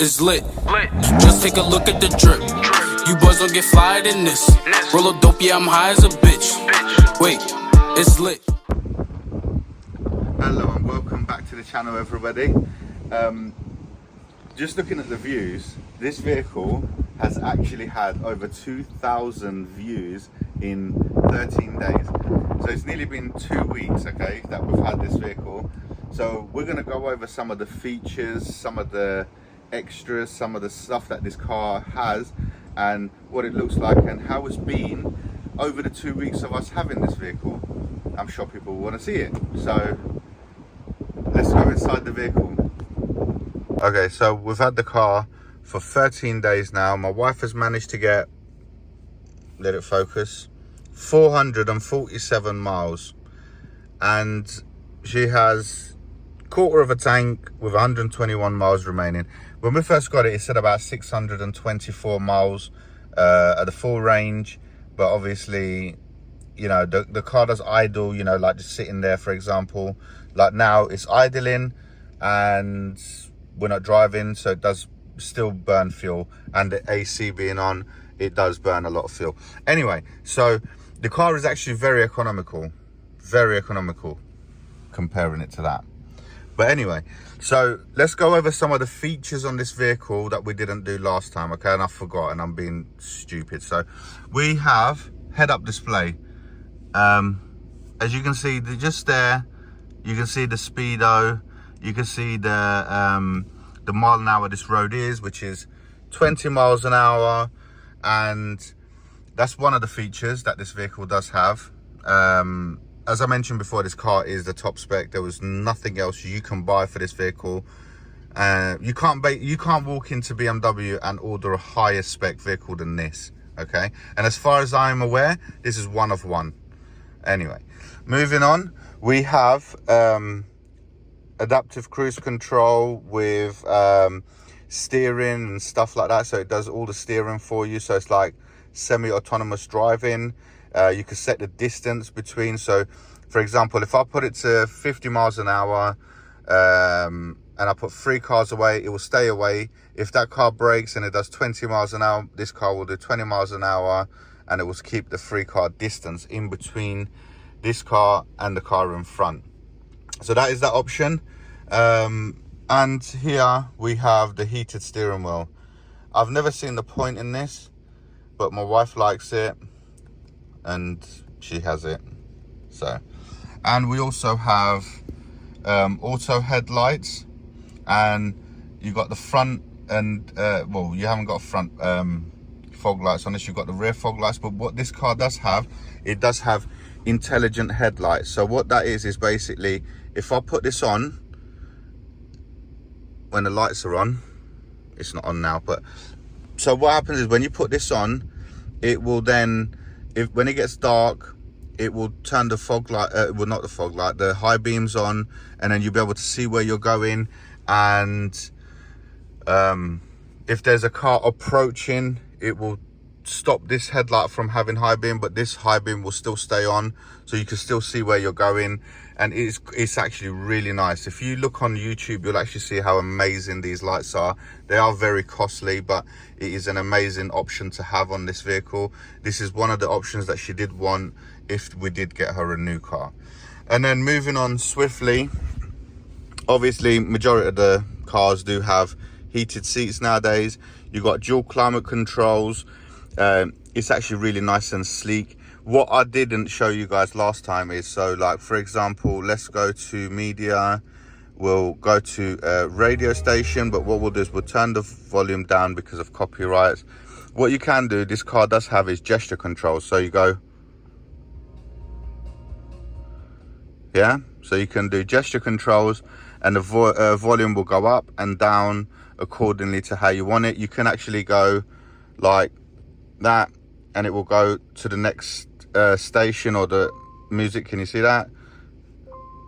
It's lit. Just take a look at the drip. You boys don't get fired in this. Roll a dope, yeah, I'm high as a bitch. Wait, it's lit. Hello and welcome back to the channel, everybody. Just looking at the views, this vehicle has actually had over 2,000 views in 13 days. So it's nearly been 2 weeks, okay, that we've had this vehicle. So we're going to go over some of the features, some of the extras, some of the stuff that this car has and what it looks like and how it's been over the 2 weeks of us having this vehicle. I'm sure people want to see it. So let's go inside the vehicle. Okay, so we've had the car for 13 days now. My wife has managed to get, let it focus, 447 miles. And she has quarter of a tank with 121 miles remaining. When we first got it, it said about 624 miles at the full range. But obviously, you know, the car does idle, you know, like just sitting there, for example. Like now it's idling and we're not driving, so it does still burn fuel, and the AC being on, it does burn a lot of fuel. Anyway, so the car is actually very economical comparing it to that. But anyway, so let's go over some of the features on this vehicle that we didn't do last time, okay? And I forgot, and I'm being stupid. So we have head-up display. As you can see, just there, you can see the speedo. You can see the mile an hour this road is, which is 20 miles an hour. And that's one of the features that this vehicle does have. As I mentioned before, this car is the top spec. There was nothing else you can buy for this vehicle. You can't walk into BMW and order a higher spec vehicle than this, okay? And as far as I'm aware, this is one of one. Anyway, moving on, we have adaptive cruise control with steering and stuff like that. So it does all the steering for you. So it's like semi-autonomous driving. You can set the distance between. So for example, if I put it to 50 miles an hour and I put 3 cars away, it will stay away. If that car brakes and it does 20 miles an hour, this car will do 20 miles an hour, and it will keep the 3-car distance in between this car and the car in front. So that is that option. And here we have the heated steering wheel. I've never seen the point in this, but my wife likes it and she has it. So, and we also have auto headlights, and you got the front and well, you haven't got front fog lights on this, you've got the rear fog lights. But what this car does have, it does have intelligent headlights. So what that is basically, if I put this on when the lights are on, it's not on now, but so what happens is when you put this on, it will then, when it gets dark, it will turn the fog light, well, not the fog light, the high beams on, and then you'll be able to see where you're going. And if there's a car approaching, it will stop this headlight from having high beam, but this high beam will still stay on, so you can still see where you're going. And it's actually really nice. If you look on YouTube, you'll actually see how amazing these lights are. They are very costly, but it is an amazing option to have on this vehicle. This is one of the options that she did want if we did get her a new car. And then moving on swiftly, obviously majority of the cars do have heated seats nowadays. You've got dual climate controls. It's actually really nice and sleek. What I didn't show you guys last time is, so like for example, let's go to media, we'll go to radio station, but what we'll do is we'll turn the volume down because of copyrights. What you can do, this car does have, is gesture controls. So you go, yeah, so you can do gesture controls, and the volume will go up and down accordingly to how you want it. You can actually go like that and it will go to the next station or the music. Can you see that?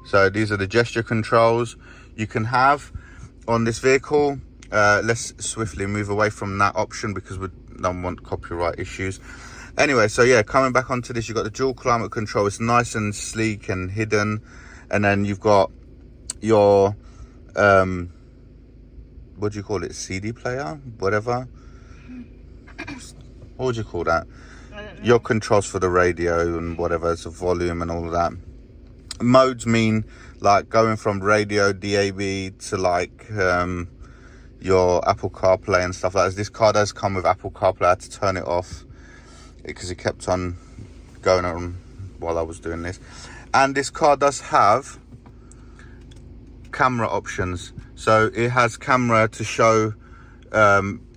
So these are the gesture controls you can have on this vehicle. Let's swiftly move away from that option because we don't want copyright issues. Anyway, so yeah, coming back onto this, you've got the dual climate control. It's nice and sleek and hidden. And then you've got your what do you call it, CD player, whatever. What would you call that? I don't know. Your controls for the radio and whatever, it's a volume and all of that. Modes mean like going from radio DAB to like your Apple CarPlay and stuff like that. This car does come with Apple CarPlay. I had to turn it off because it kept on going on while I was doing this. And this car does have camera options. So it has camera to show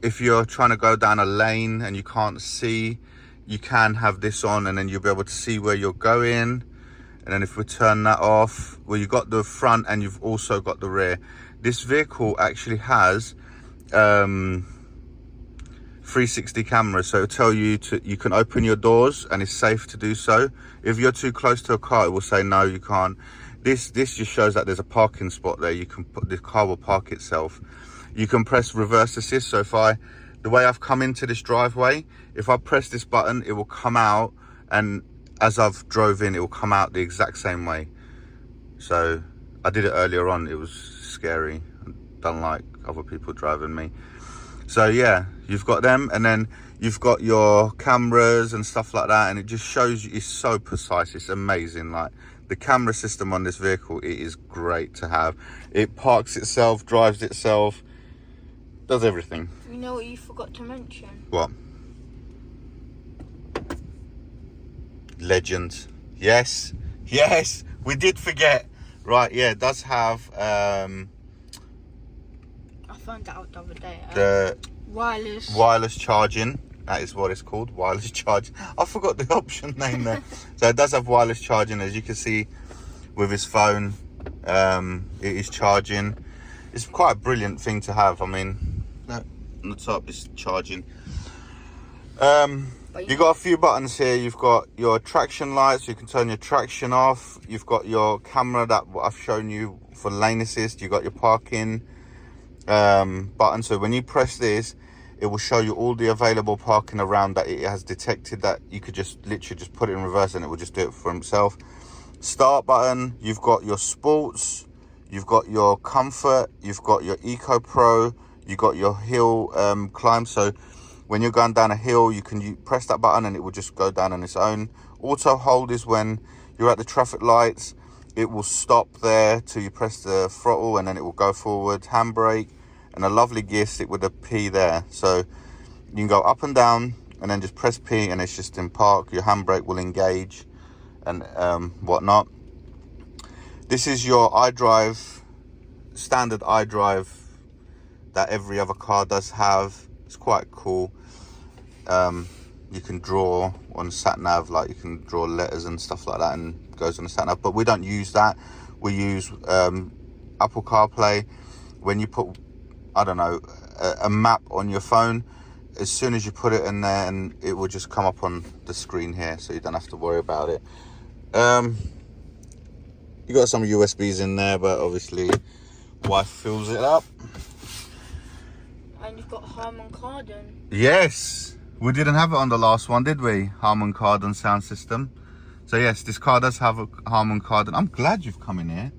if you're trying to go down a lane and you can't see, you can have this on and then you'll be able to see where you're going. And then if we turn that off, well, you've got the front and you've also got the rear. This vehicle actually has 360 cameras, so it'll tell you you can open your doors and it's safe to do so. If you're too close to a car, it will say no, you can't. This just shows that there's a parking spot there. You can put, the car will park itself. You can press reverse assist. So the way I've come into this driveway, if I press this button, it will come out, and as I've drove in, it will come out the exact same way. So I did it earlier on. It was scary. I don't like other people driving me. So yeah, you've got them, and then you've got your cameras and stuff like that, and it just shows you, it's so precise. It's amazing. Like the camera system on this vehicle, it is great to have. It parks itself, drives itself, does everything. You know what you forgot to mention? What? Legend. Yes, we did forget. Right, yeah, it does have I found that out the other day. the Wireless charging. That is what it's called, wireless charging. I forgot the option name there. So it does have wireless charging, as you can see with his phone. It is charging. It's quite a brilliant thing to have. I mean, on the top is charging. You've got a few buttons here. You've got your traction lights, you can turn your traction off. You've got your camera that I've shown you for lane assist. You've got your parking button. So when you press this, it will show you all the available parking around that it has detected, that you could just literally just put it in reverse and it will just do it for itself. Start button, you've got your sports, you've got your comfort, you've got your Eco Pro, you've got your hill climb. So when you're going down a hill, you press that button and it will just go down on its own. Auto hold is when you're at the traffic lights, it will stop there till you press the throttle and then it will go forward. Handbrake, and a lovely gear stick with a P there. So you can go up and down and then just press P and it's just in park. Your handbrake will engage and whatnot. This is your iDrive, standard iDrive that every other car does have. It's quite cool. You can draw on sat nav, like you can draw letters and stuff like that, and it goes on the sat nav. But we don't use that. We use Apple CarPlay. When you put, I don't know, a map on your phone, as soon as you put it in there, and it will just come up on the screen here, so you don't have to worry about it. You got some USBs in there, but obviously wife fills it up. And you've got Harman Kardon. Yes, we didn't have it on the last one, did we? Harman Kardon sound system. So yes, this car does have a Harman Kardon. I'm glad you've come in here.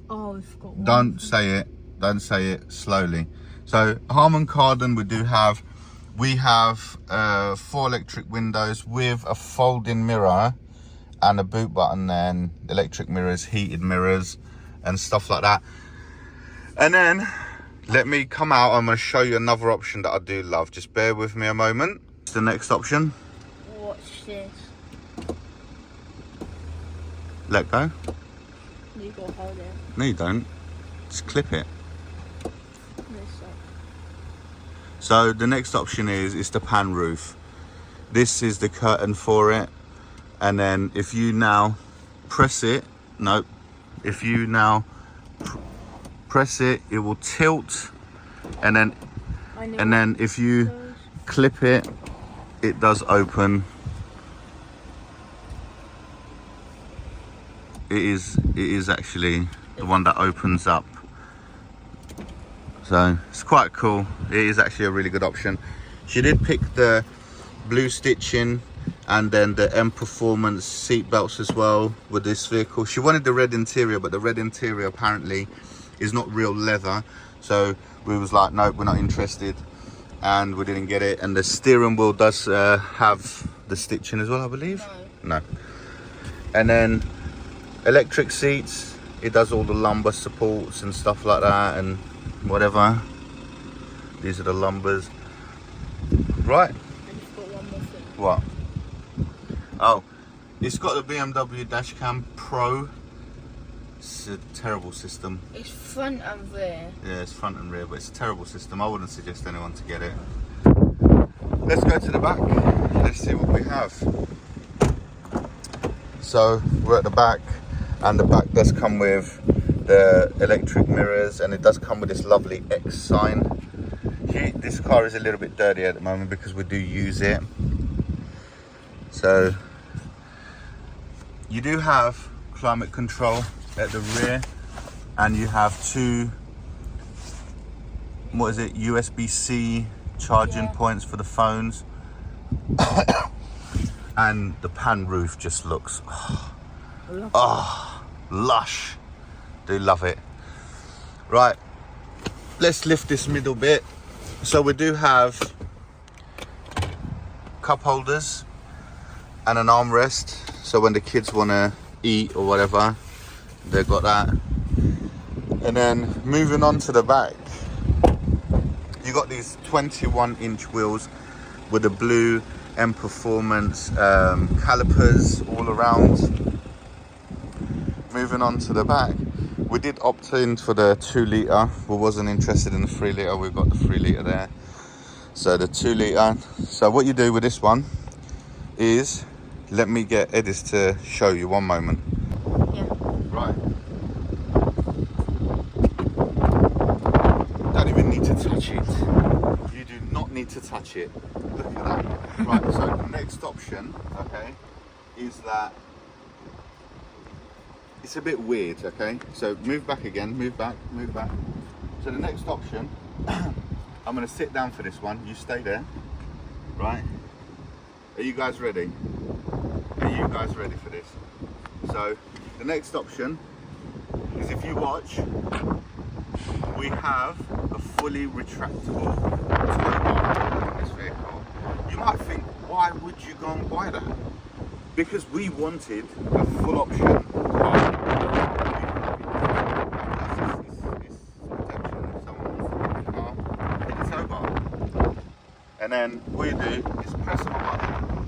Oh, I forgot one. Don't say it. Don't say it slowly. So Harman Kardon, we have 4 electric windows with a folding mirror and a boot button there, and electric mirrors, heated mirrors and stuff like that. And then let me come out. I'm going to show you another option that I do love. Just bear with me a moment. It's the next option. Watch this. Let go. You gotta hold it. No, you don't. Just clip it. So the next option is the pan roof. This is the curtain for it. And then if you now press it, if you now press it, it will tilt. And then if you clip it, it does open. It is actually the one that opens up. So it's quite cool. It is actually a really good option. She did pick the blue stitching and then the M Performance seat belts as well with this vehicle. She wanted the red interior, but the red interior apparently is not real leather. So we was like, nope, we're not interested, and we didn't get it. And the steering wheel does have the stitching as well, I believe. No. And then electric seats, it does all the lumbar supports and stuff like that and whatever. These are the lumbers. Right. And you've got one more thing. What? Oh, it's got the BMW Dashcam Pro. It's a terrible system. It's front and rear. Yeah, it's front and rear, but it's a terrible system. I wouldn't suggest anyone to get it. Let's go to the back. Let's see what we have. So we're at the back, and the back does come with the electric mirrors, and it does come with this lovely X sign. This car is a little bit dirty at the moment because we do use it. So you do have climate control at the rear, and you have two, what is it, USB-C charging points for the phones. And the pan roof just looks lush. Do love it. Right, let's lift this middle bit. So we do have cup holders and an armrest, so when the kids want to eat or whatever, they've got that. And then moving on to the back, you got these 21-inch wheels with the blue M Performance calipers all around. Moving on to the back, we did opt in for the 2 litre. We wasn't interested in the 3 litre. We've got the 3 litre there. So the 2 litre. So what you do with this one is, let me get Edis to show you, one moment. Yeah. Right. Don't even need to touch it. You do not need to touch it. Look at that. Right, so the next option, okay, is that it's a bit weird, okay? So move back again, move back. So the next option, I'm gonna sit down for this one. You stay there, right? Are you guys ready? Are you guys ready for this? So the next option is, if you watch, we have a fully retractable tow bar in this vehicle. You might think, why would you go and buy that? Because we wanted a full option car. And then all you do is press on a button,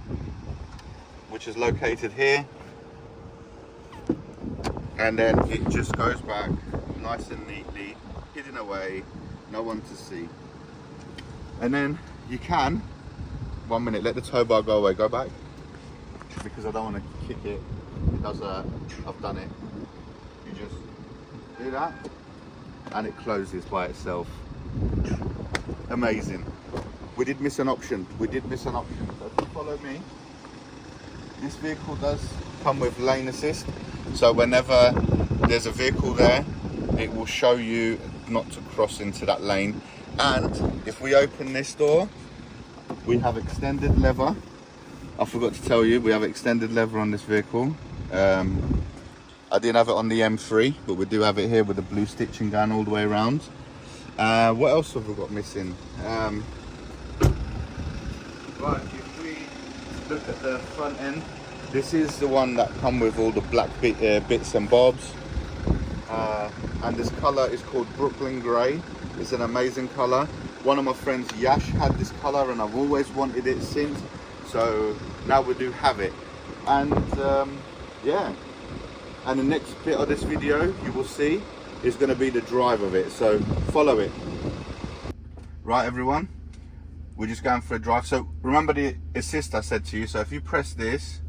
which is located here, and then it just goes back nice and neatly, hidden away, no one to see. And then you can, 1 minute, let the tow bar go away, go back, because I don't want to kick it. It does I've done it. You just do that, and it closes by itself. Amazing. We did miss an option. So if you follow me, this vehicle does come with lane assist. So whenever there's a vehicle there, it will show you not to cross into that lane. And if we open this door, we have extended lever. I forgot to tell you, we have extended lever on this vehicle. I didn't have it on the M3, but we do have it here with the blue stitching going all the way around. What else have we got missing? Right, if we look at the front end, this is the one that come with all the black bits and bobs. And this colour is called Brooklyn Grey. It's an amazing colour. One of my friends, Yash, had this colour and I've always wanted it since. So now we do have it. And yeah. And the next bit of this video you will see is going to be the drive of it. So follow it. Right, everyone. We're just going for a drive. So remember the assist I said to you. So if you press this,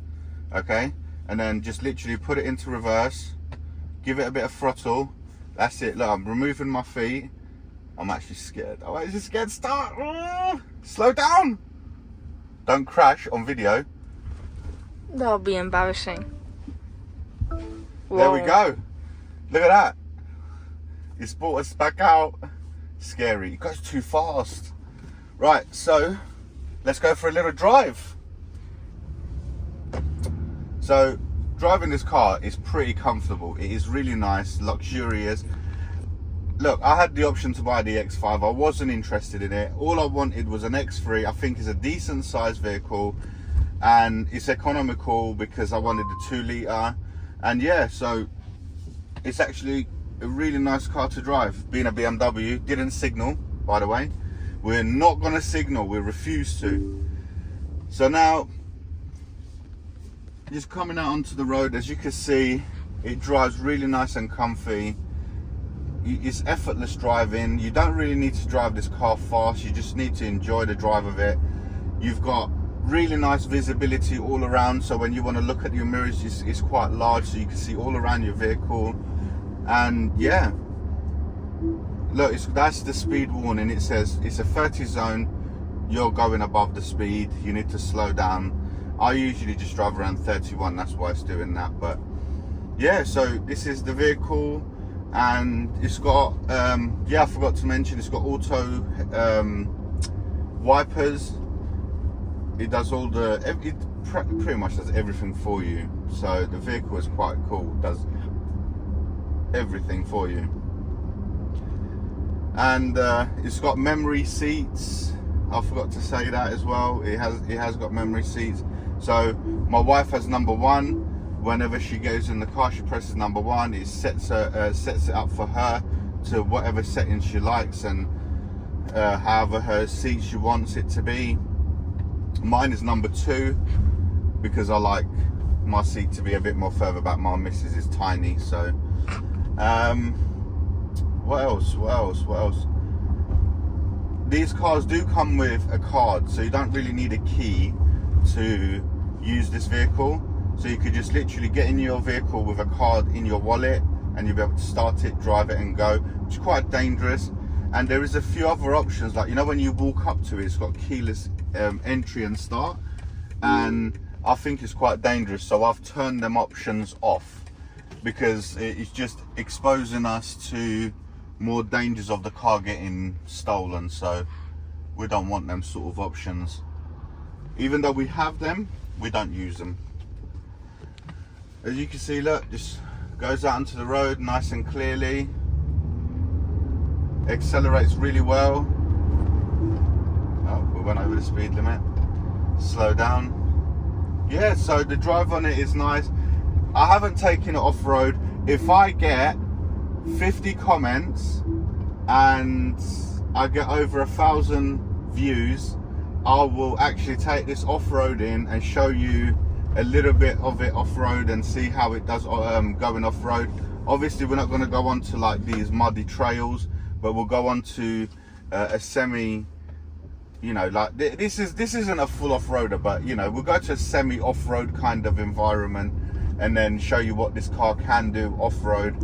okay, and then just literally put it into reverse, give it a bit of throttle. That's it. Look, I'm removing my feet. I'm actually scared. I'm actually scared. Start. Slow down. Don't crash on video. That'll be embarrassing. There we go. Look at that. It's brought us back out. Scary. It goes too fast. Right, so let's go for a little drive. So driving this car is pretty comfortable. It is really nice, luxurious. look, I had the option to buy the X5. I wasn't interested in it. All I wanted was an X3. I think it's a decent sized vehicle, and it's economical because I wanted the 2 litre. And yeah, so it's actually a really nice car to drive. Being a BMW, didn't signal, by the way. We're not gonna signal, we refuse to. So now, just coming out onto the road, as you can see, it drives really nice and comfy. It's effortless driving. You don't really need to drive this car fast, you just need to enjoy the drive of it. You've got really nice visibility all around, so when you want to look at your mirrors, it's quite large, so you can see all around your vehicle. And yeah, look, that's the speed warning. It says it's a 30 zone, you're going above the speed, you need to slow down. I usually just drive around 31, that's why it's doing that. But yeah, so this is the vehicle, and it's got yeah, I forgot to mention, it's got auto wipers. It does all the, it pretty much does everything for you. So the vehicle is quite cool, does everything for you. And it's got memory seats. I forgot to say that as well. It has got memory seats. So my wife has number 1. Whenever she goes in the car, she presses number 1. It sets it up for her to whatever settings she likes, and however her seat she wants it to be. Mine is number 2 because I like my seat to be a bit more further back. My missus is tiny. So what else? These cars do come with a card, so you don't really need a key to use this vehicle. So you could just literally get in your vehicle with a card in your wallet, and you'll be able to start it, drive it and go, which is quite dangerous. And there is a few other options, like, you know, when you walk up to it, it's got keyless entry and start, and I think it's quite dangerous. So I've turned them options off because it's just exposing us to more dangers of the car getting stolen. So we don't want them sort of options. Even though we have them, we don't use them. As you can see, look, just goes out onto the road nice and clearly. Accelerates really well. Oh, we went over the speed limit. Slow down. Yeah, so the drive on it is nice. I haven't taken it off-road. If I get 50 comments and I get over 1,000 views, I will actually take this off-roading and show you a little bit of it off-road and see how it does going off-road. Obviously we're not going to go on to like these muddy trails, but we'll go on to a semi, you know, like this isn't a full off-roader, but you know, we'll go to a semi off-road kind of environment and then show you what this car can do off-road.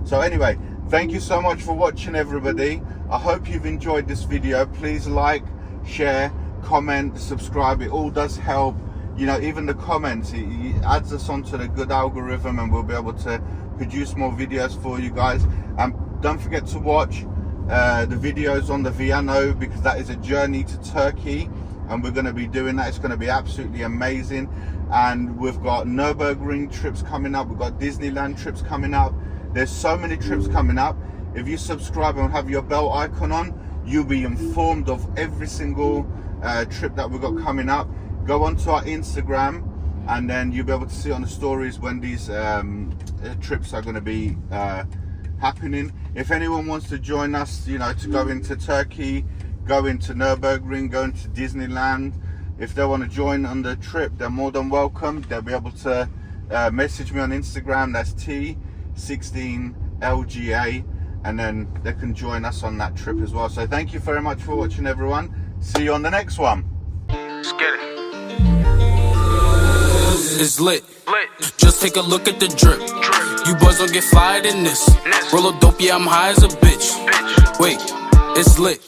So anyway, thank you so much for watching, everybody. I hope you've enjoyed this video. Please like, share, comment, subscribe. It all does help. You know, even the comments, it adds us onto the good algorithm, and we'll be able to produce more videos for you guys. Don't forget to watch the videos on the Viano, because that is a journey to Turkey, and we're going to be doing that. It's going to be absolutely amazing. And we've got Nürburgring trips coming up, we've got Disneyland trips coming up. There's so many trips coming up. If you subscribe and have your bell icon on, you'll be informed of every single trip that we've got coming up. Go onto our Instagram, and then you'll be able to see on the stories when these trips are going to be happening. If anyone wants to join us, you know, to go into Turkey, go into Nürburgring, go into Disneyland, if they want to join on the trip, they're more than welcome. They'll be able to message me on Instagram. That's T16LGA, and then they can join us on that trip as well. So thank you very much for watching, everyone. See you on the next one. Let's get it. It's lit. Just take a look at the drip. You boys don't get fired in this. Roll a dope, yeah, I'm high as a bitch. Wait, it's lit.